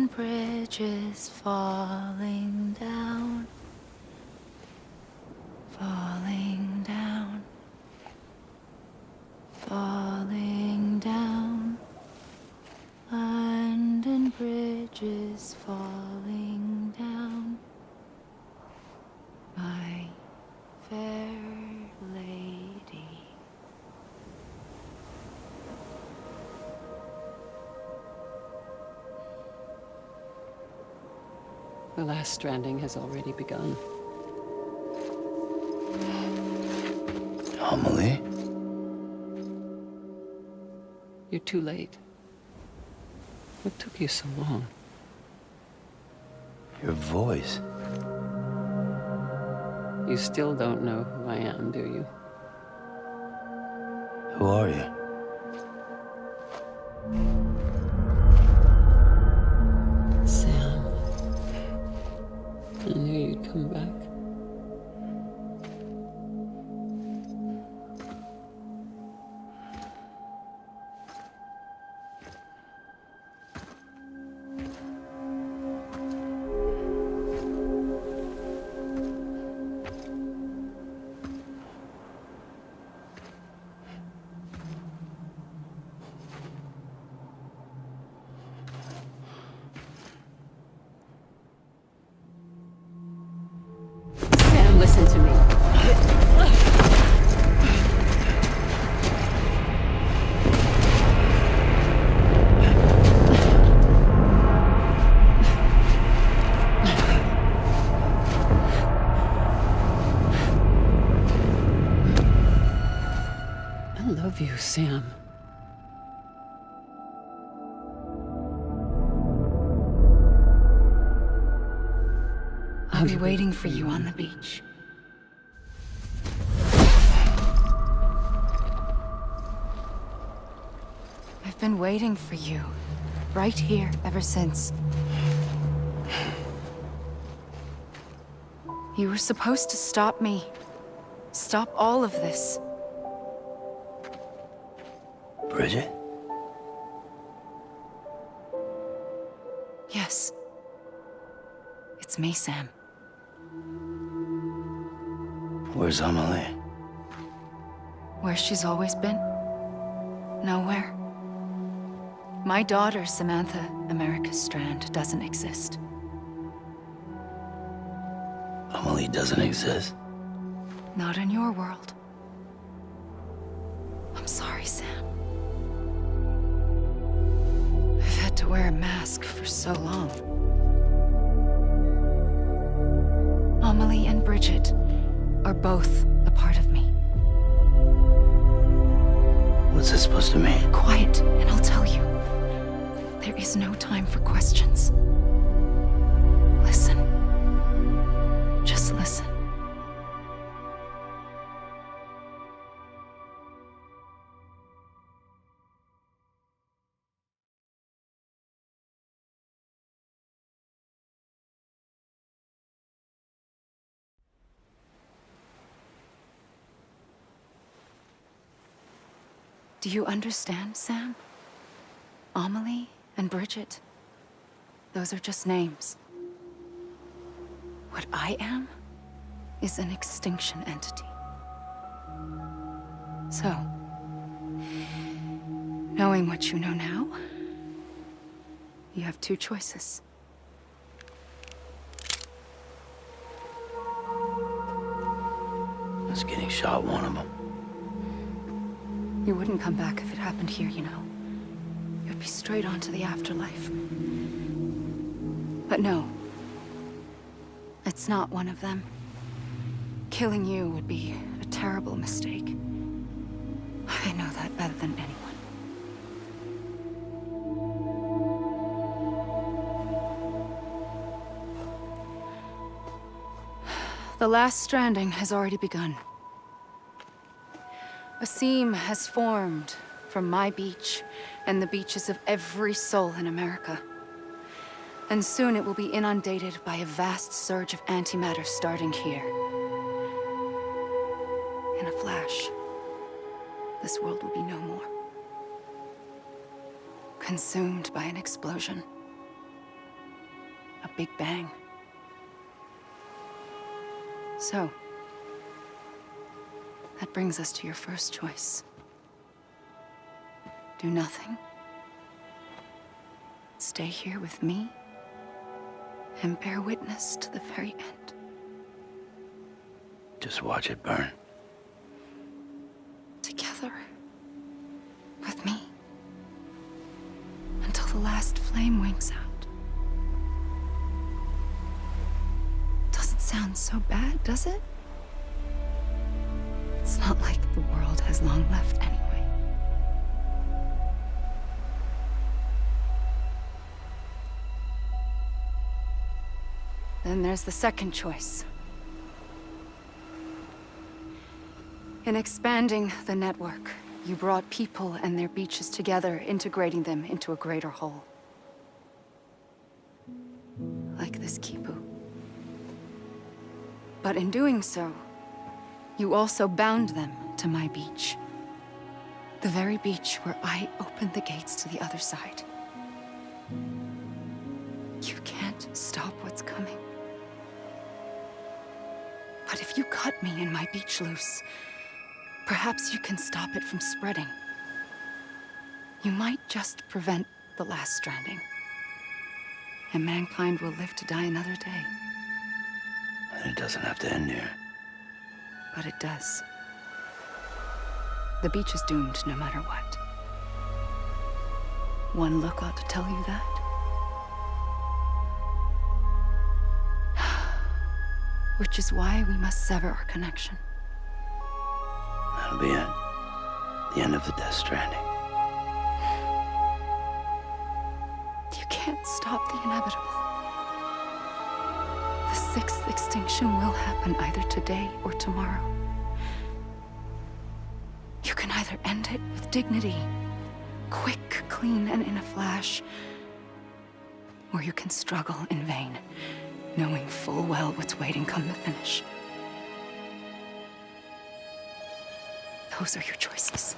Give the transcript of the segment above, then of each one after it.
and bridges falling down, falling down, falling down. Land and bridges falling down. My fair lady. The last stranding has already begun. Amelie? You're too late. What took you so long? Your voice. You still don't know who I am, do you? Who are you? Sam. I knew you'd come back. Sam, listen to me. I love you, Sam. I'll be waiting for you on the beach. I've been waiting for you, right here, ever since. You were supposed to stop me. Stop all of this. Bridget? Yes. It's me, Sam. Where's Amelie? Where she's always been. Nowhere. My daughter, Samantha America Strand, doesn't exist. Amelie doesn't exist. Not in your world. I'm sorry, Sam. I've had to wear a mask for so long. Amelie and Bridget are both a part of me. What's this supposed to mean? Quiet, and I'll tell you. There is no time for questions. Listen. Just listen. Do you understand, Sam? Amelie and Bridget, those are just names. What I am is an extinction entity. So, knowing what you know now, you have two choices. Us getting shot, one of them. You wouldn't come back if it happened here, you know. You'd be straight on to the afterlife. But no. It's not one of them. Killing you would be a terrible mistake. I know that better than anyone. The last stranding has already begun. A seam has formed from my beach and the beaches of every soul in America. And soon it will be inundated by a vast surge of antimatter starting here. In a flash, this world will be no more. Consumed by an explosion. Big Bang. So, that brings us to your first choice. Do nothing. Stay here with me and bear witness to the very end. Just watch it burn. Together. With me. Until the last flame winks out. Doesn't sound so bad, does it? It's not like the world has long left anyway. Then there's the second choice. In expanding the network, you brought people and their beaches together, integrating them into a greater whole. Like this Kipu. But in doing so, you also bound them to my beach. The very beach where I opened the gates to the other side. You can't stop what's coming. But if you cut me and my beach loose, perhaps you can stop it from spreading. You might just prevent the last stranding. And mankind will live to die another day. And it doesn't have to end here. But it does. The beach is doomed no matter what. One look ought to tell you that. Which is why we must sever our connection. That'll be it. The end of the Death Stranding. You can't stop the inevitable. The sixth extinction will happen either today or tomorrow. You can either end it with dignity, quick, clean, and in a flash, or you can struggle in vain, knowing full well what's waiting come the finish. Those are your choices.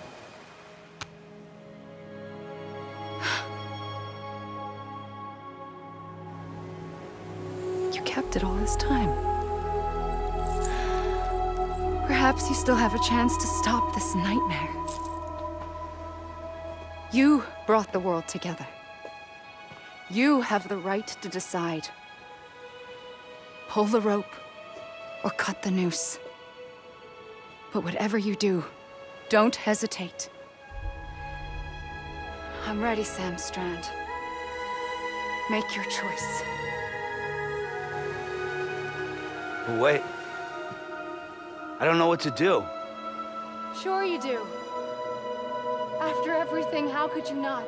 You kept it all this time. Perhaps you still have a chance to stop this nightmare. You brought the world together. You have the right to decide. Pull the rope or cut the noose. But whatever you do, don't hesitate. I'm ready, Sam Strand. Make your choice. But wait. I don't know what to do. Sure you do. After everything, how could you not?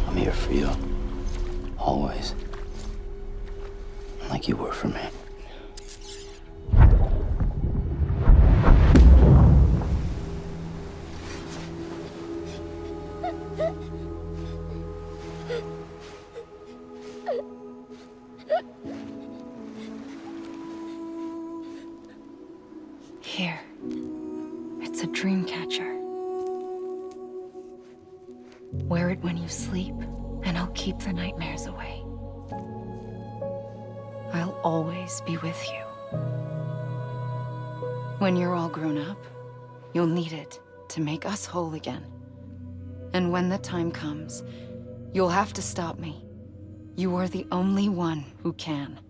I'm here for you. Always. Like you were for me. Here. It's a dream catcher. Wear it when you sleep, and I'll keep the nightmares away. I'll always be with you. When you're all grown up, you'll need it to make us whole again. And when the time comes, you'll have to stop me. You are the only one who can.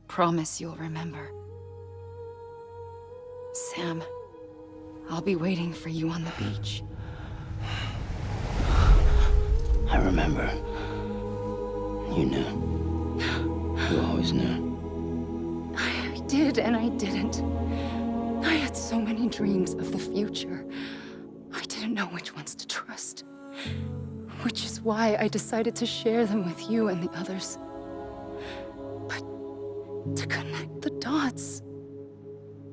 Promise you'll remember. Sam, I'll be waiting for you on the beach. I remember. You knew. You always knew. I did and I didn't. I had so many dreams of the future. I didn't know which ones to trust. Which is why I decided to share them with you and the others. But to connect the dots,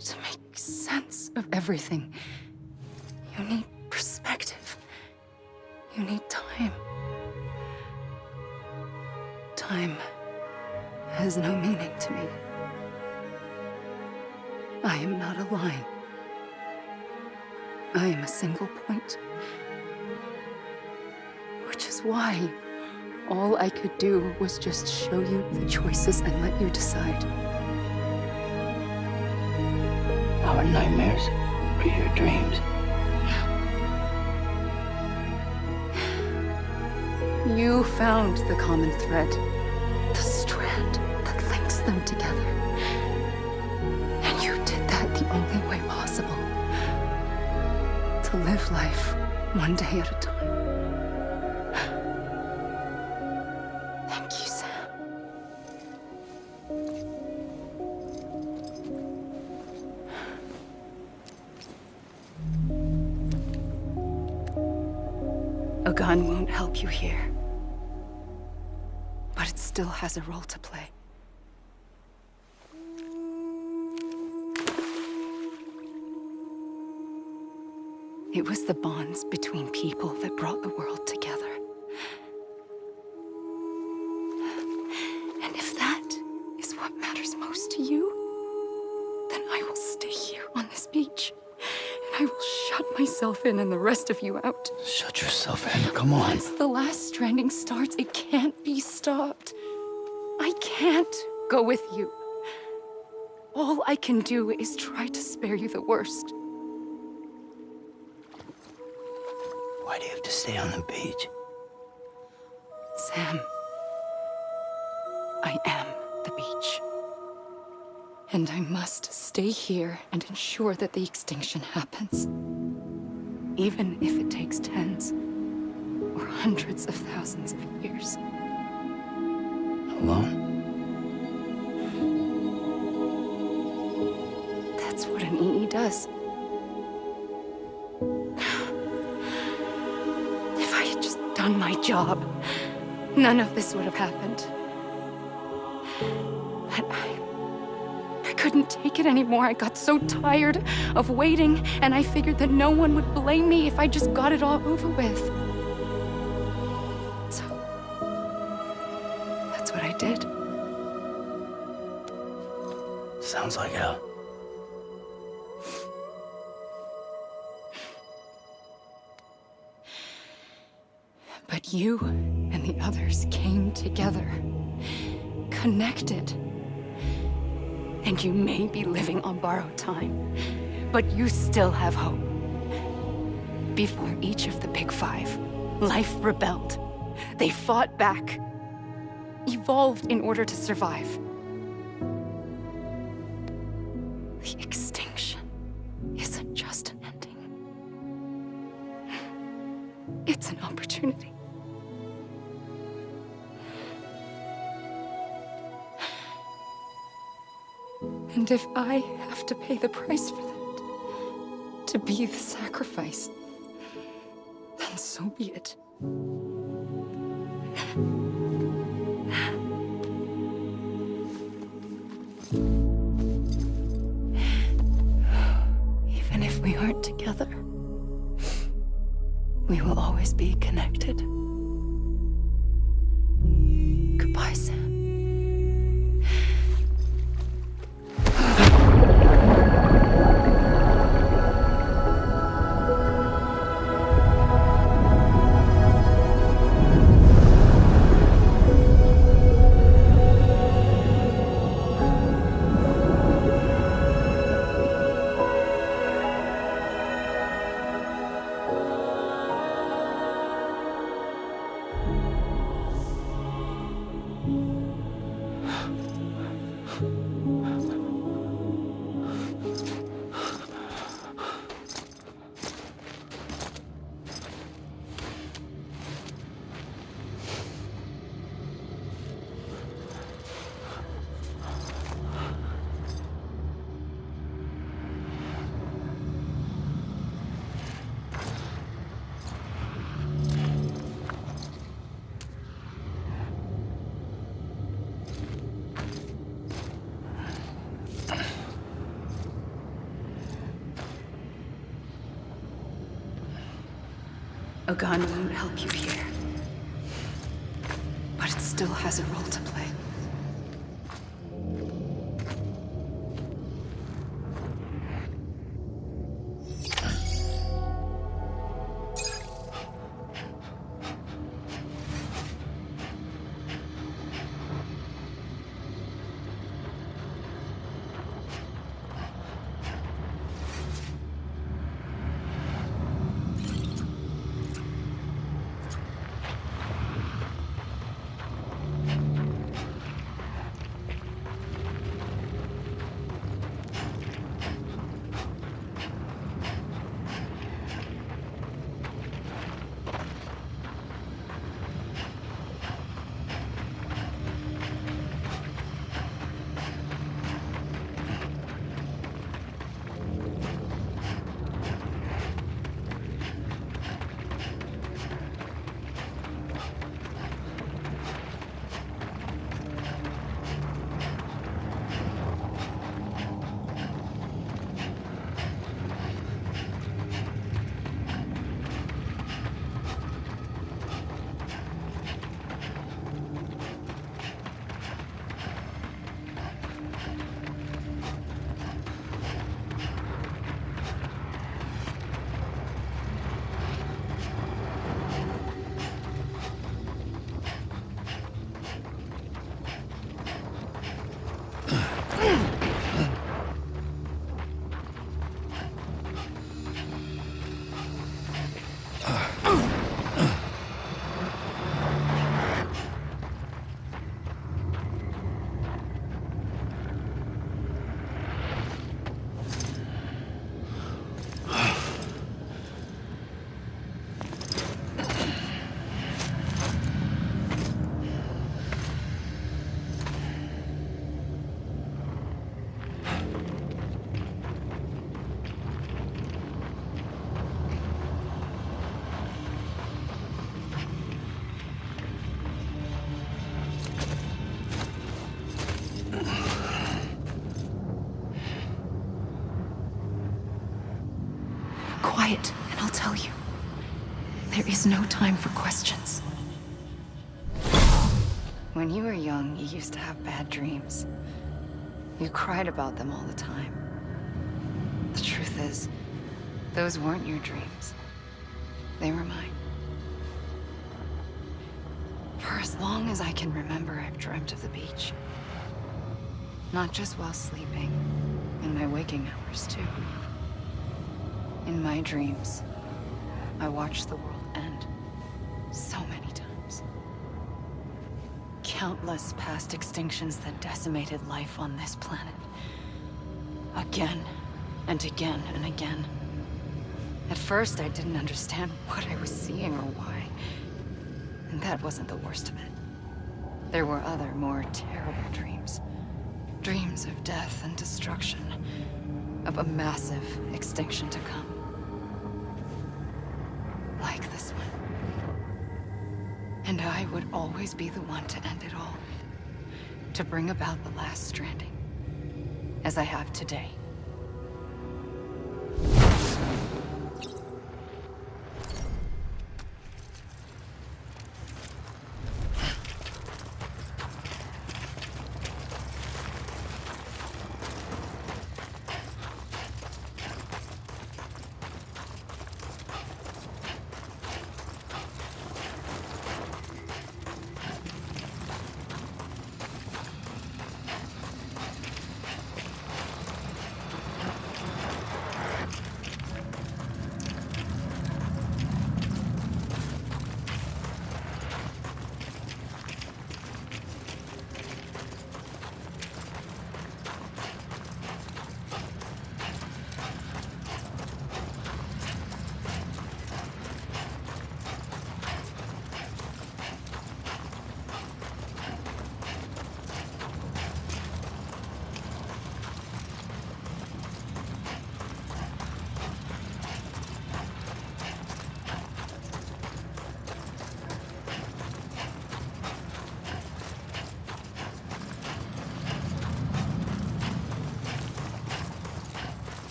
to make sense of everything, you need perspective. has no meaning to me. I am not a line. I am a single point. Which is why all I could do was just show you the choices and let you decide. Our nightmares are your dreams. You found the common thread, the strand that links them together. And you did that the only way possible. To live life one day at a time. Thank you, Sam. A gun won't help you here. But it still has a role to play. It was the bonds between people that brought the world together. And if that is what matters most to you, then I will stay here on this beach. And I will shut myself in and the rest of you out. Shut yourself in, come on. Once the last stranding starts, it can't be stopped. I can't go with you. All I can do is try to spare you the worst. Why do you have to stay on the beach? Sam, I am the beach. And I must stay here and ensure that the extinction happens. Even if it takes tens or hundreds of thousands of years. Alone? That's what an EE does. If I had just done my job, none of this would have happened. But I couldn't take it anymore. I got so tired of waiting, and I figured that no one would blame me if I just got it all over with. So, that's what I did. Sounds like hell. But you and the others came together, connected. And you may be living on borrowed time, but you still have hope. Before each of the Big Five, life rebelled. They fought back, evolved in order to survive. The extinction isn't just an ending. It's an opportunity. And if I have to pay the price for that, to be the sacrifice, then so be it. Even if we aren't together, we will always be connected. Goodbye, Sam. A gun won't help you here. But it still has a role to play. quiet, and I'll tell you. There is no time for questions. When you were young, you used to have bad dreams. You cried about them all the time. The truth is, those weren't your dreams. They were mine. For as long as I can remember, I've dreamt of the beach. Not just while sleeping, in my waking hours too. In my dreams, I watched the world end so many times. Countless past extinctions that decimated life on this planet. Again, and again, and again. At first, I didn't understand what I was seeing or why. And that wasn't the worst of it. There were other, more terrible dreams. Dreams of death and destruction. Of a massive extinction to come. Like this one. And I would always be the one to end it all. To bring about the last stranding. As I have today.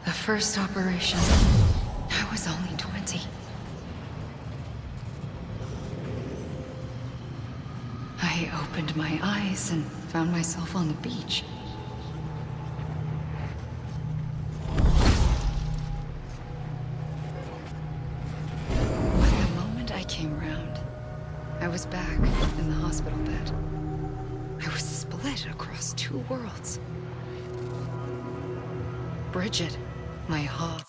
The first operation, I was only 20. I opened my eyes and found myself on the beach. But the moment I came round, I was back in the hospital bed. I was split across two worlds. Bridget, my hog,